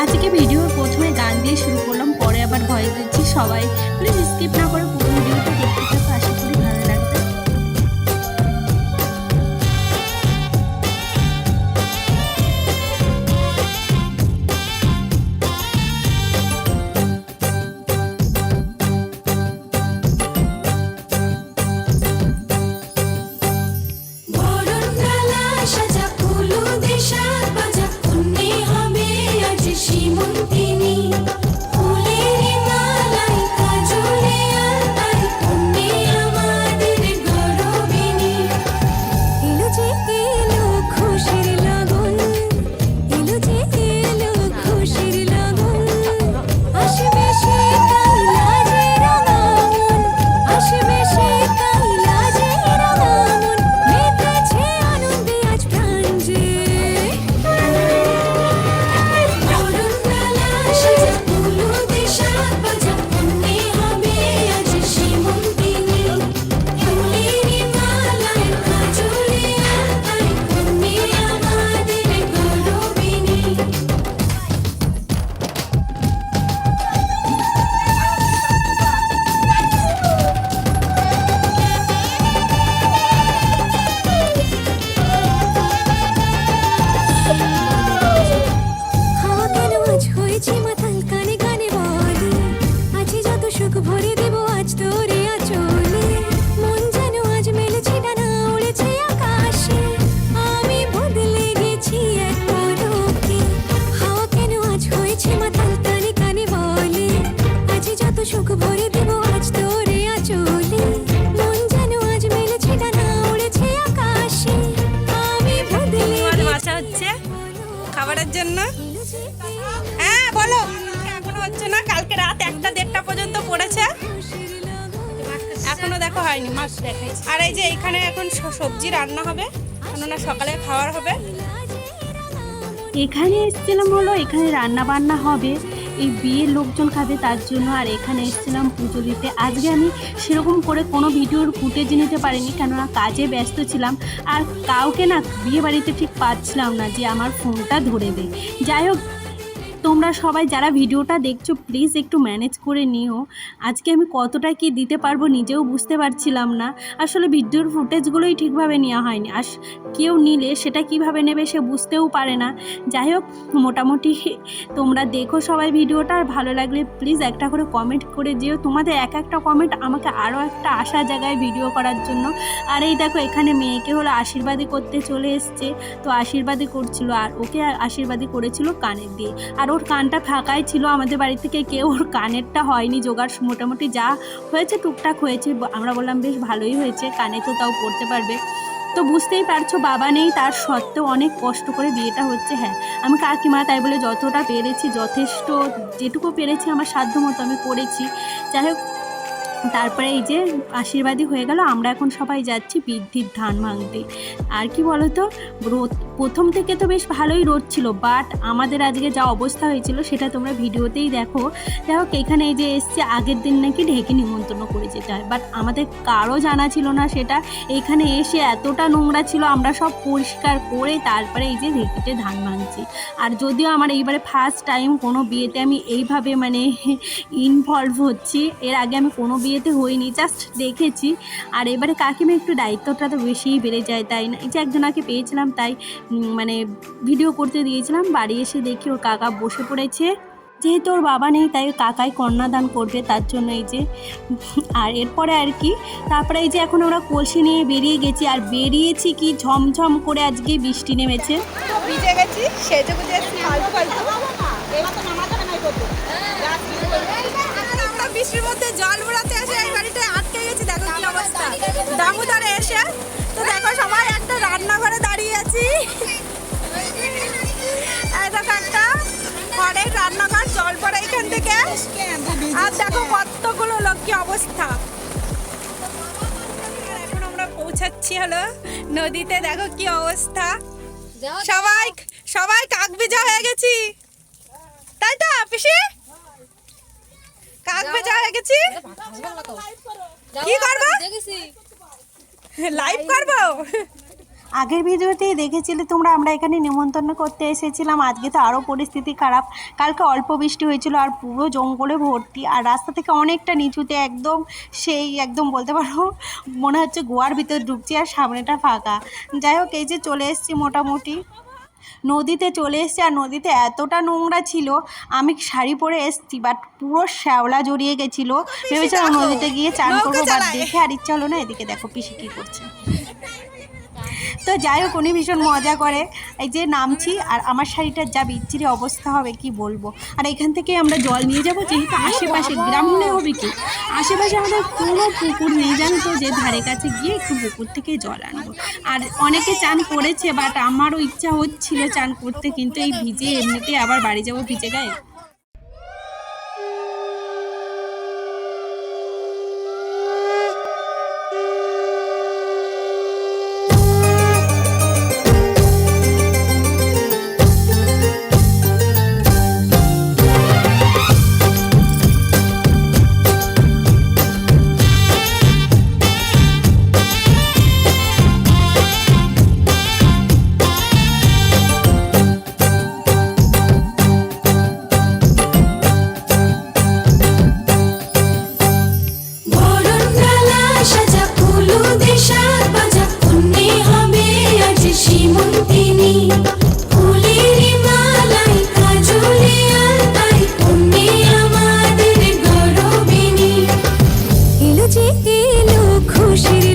আজকে ভিডিওর প্রথমে গান দিয়ে শুরু করলাম, পরে আবার ভয়েস দিচ্ছি। সবাই প্লিজ স্কিপ না করে পুরো ভিডিওটা দেখতে থাকো, আশা করি ভালো লাগবে। খাবারের জন্য হ্যাঁ বলো, এখনো হচ্ছে না। কালকে রাত 1টা-1:30 পর্যন্ত পড়েছে, এখনো দেখো হয়নি। মাছ দেখাইছি। আর এই যে এইখানে এখন সবজি রান্না হবে, কেননা সকালে খাওয়ার হবে। এখানে এসেছিলাম হলো, এখানে রান্না বান্না হবে, এই বিয়ের লোকজন খাবে তার জন্য। আর এখানে এসেছিলাম পুজো দিতে। আজকে আমি সেরকম করে কোনো ভিডিওর ফুটেজ নিতে পারিনি, কেননা কাজে ব্যস্ত ছিলাম। আর কাউকে না বিয়ে বাড়িতে ঠিক পাচ্ছিলাম না যে আমার ফোনটা ধরে দেয়। যাই হোক, তোমরা সবাই যারা ভিডিওটা দেখছো প্লিজ একটু ম্যানেজ করে নিও। আজকে আমি কতটা কি দিতে পারবো নিজেও বুঝতে পারছিলাম না। আসলে ভিডিওর ফুটেজগুলোই ঠিকভাবে নেওয়া হয়নি। আর কেউ নিলে সেটা কিভাবে নেবে সে বুঝতেও পারে না। যাই হোক, মোটামুটি তোমরা দেখো সবাই ভিডিওটা। আর ভালো লাগলে প্লিজ একটা করে কমেন্ট করে দিও। তোমাদের একটা কমেন্ট আমাকে আরও একটা আশা জায়গায় ভিডিও করার জন্য। আর এই দেখো, এখানে মেয়েকে হলো আশীর্বাদী করতে চলে এসছে, তো আশীর্বাদী করছিল। আর ওকে আশীর্বাদী করেছিল কানের দিয়ে। আর ওর কানটা ফাঁকাই ছিল, আমাদের বাড়ি থেকে কেউ ওর কানেরটা হয়নি জোগাড়। মোটামুটি যা হয়েছে টুকটাক হয়েছে। আমরা বললাম বেশ ভালোই হয়েছে, কানে তো তাও পড়তে পারবে। তো বুঝতেই পারছো বাবা নেই, তার সত্ত্বেও অনেক কষ্ট করে বিয়েটা হচ্ছে। হ্যাঁ, আমি কাকিমা, তাই বলে যতটা পেরেছি যথেষ্ট, যেটুকু পেরেছি আমার সাধ্য মতো আমি করেছি। যাই হোক, তারপরে এই যে আশীর্বাদী হয়ে গেল। আমরা এখন সবাই যাচ্ছি বৃদ্ধির ধান ভাঙতে। আর কি বলতো, রোদ প্রথম থেকে তো বেশ ভালোই রোদ ছিল, বাট আমাদের আজকে যা অবস্থা হয়েছিল সেটা তোমরা ভিডিওতেই দেখো। যাই হোক, এখানে এই যে এসছে, আগের দিন নাকি ঢেকে নিমন্ত্রণ করে যেতে হয়, বাট আমাদের কারো জানা ছিল না সেটা। এখানে এসে এতটা নোংরা ছিল, আমরা সব পরিষ্কার করে তারপরে এই যে ঢেকিতে ধান ভাঙছি। আর যদিও আমার এইবারে ফার্স্ট টাইম কোনো বিয়েতে আমি এইভাবে মানে ইনভলভ হচ্ছি, এর আগে আমি কোনো বিয়েতে হইনি, জাস্ট দেখেছি। আর এবারে কাকিমা একটু দায়িত্বটা তো বেশিই বেড়ে যায়, তাই না? এই যে একজনাকে পেয়েছিলাম তাই মানে ভিডিও করতে দিয়েছিলাম। বাড়ি এসে দেখি ওর কাকা বসে পড়েছে, যেহেতু ওর বাবা নেই তাই কাকাই কন্যাদান করবে, তার জন্য এই যে। আর এরপরে আর কি, তারপরে এই যে এখন আমরা কলসি নিয়ে বেরিয়ে গেছি। আর বেরিয়েছি কি ঝমঝম করে, আজকে বৃষ্টি নেমেছে, ভিজে গেছি, সেজে বুঝে বৃষ্টির মধ্যে জল ভরাতে এসে এই গাড়িটায় আটকে গেছি। দেখো কি অবস্থা দামোদরে এসে। তো দেখো সবাই একটা রান্নাঘরে দাঁড়িয়ে আছি। এই দেখো একটা ঘরের রান্নাঘর, জল পড়ে এখান থেকে। আর দেখো কতগুলো লোক, কি অবস্থা। এখন আমরা পৌঁছাচ্ছি হলো নদীতে। দেখো কি অবস্থা, সবাই সবাই কাক ভেজা হয়ে গেছি, তাই তো পিসি? কাক ভেজা হয়ে গেছি। কি করবো, লাইভ করবো? আগের ভিডিওতেই দেখেছিলে তোমরা আমরা এখানে নিমন্ত্রণ করতে এসেছিলাম। আজকে তো আরও পরিস্থিতি খারাপ, কালকে অল্প বৃষ্টি হয়েছিল আর পুরো জঙ্গলে ভর্তি, আর রাস্তা থেকে অনেকটা নিচুতে একদম সেই একদম বলতে পারো মনে হচ্ছে গোয়ার ভিতর ঢুকছি আর সামনেটা ফাঁকা। যাই হোক, এই যে চলে এসেছি মোটামুটি নদীতে চলে এসেছি, আর নদীতে এতটা নোংরা ছিল, আমি শাড়ি পরে এসেছি বাট পুরো শ্যাওলা জড়িয়ে গেছিলো। ভেবেছিলাম নদীতে গিয়ে চান করবো, বাট দেখে আর ইচ্ছা হলো না। এদিকে দেখো পিসি কী করছে। তো যাই হোক, উনি ভীষণ মজা করে। এই যে নামছি আর আমার শাড়িটার যা বিচ্ছিরি অবস্থা হবে কি বলবো। আর এখান থেকে আমরা জল নিয়ে যাবো, যেহেতু আশেপাশে গ্রাম হলে হবে কি আশেপাশে আমাদের কোনো পুকুর নেই, জানো তো, যে ধারে কাছে গিয়ে একটু পুকুর থেকে জল আনবো। আর অনেকে চান করেছে, বাট আমারও ইচ্ছা হচ্ছিল চান করতে, কিন্তু এই ভিজে এমনিতে আবার বাড়ি যাবো ভিজে গায়ে। খুশির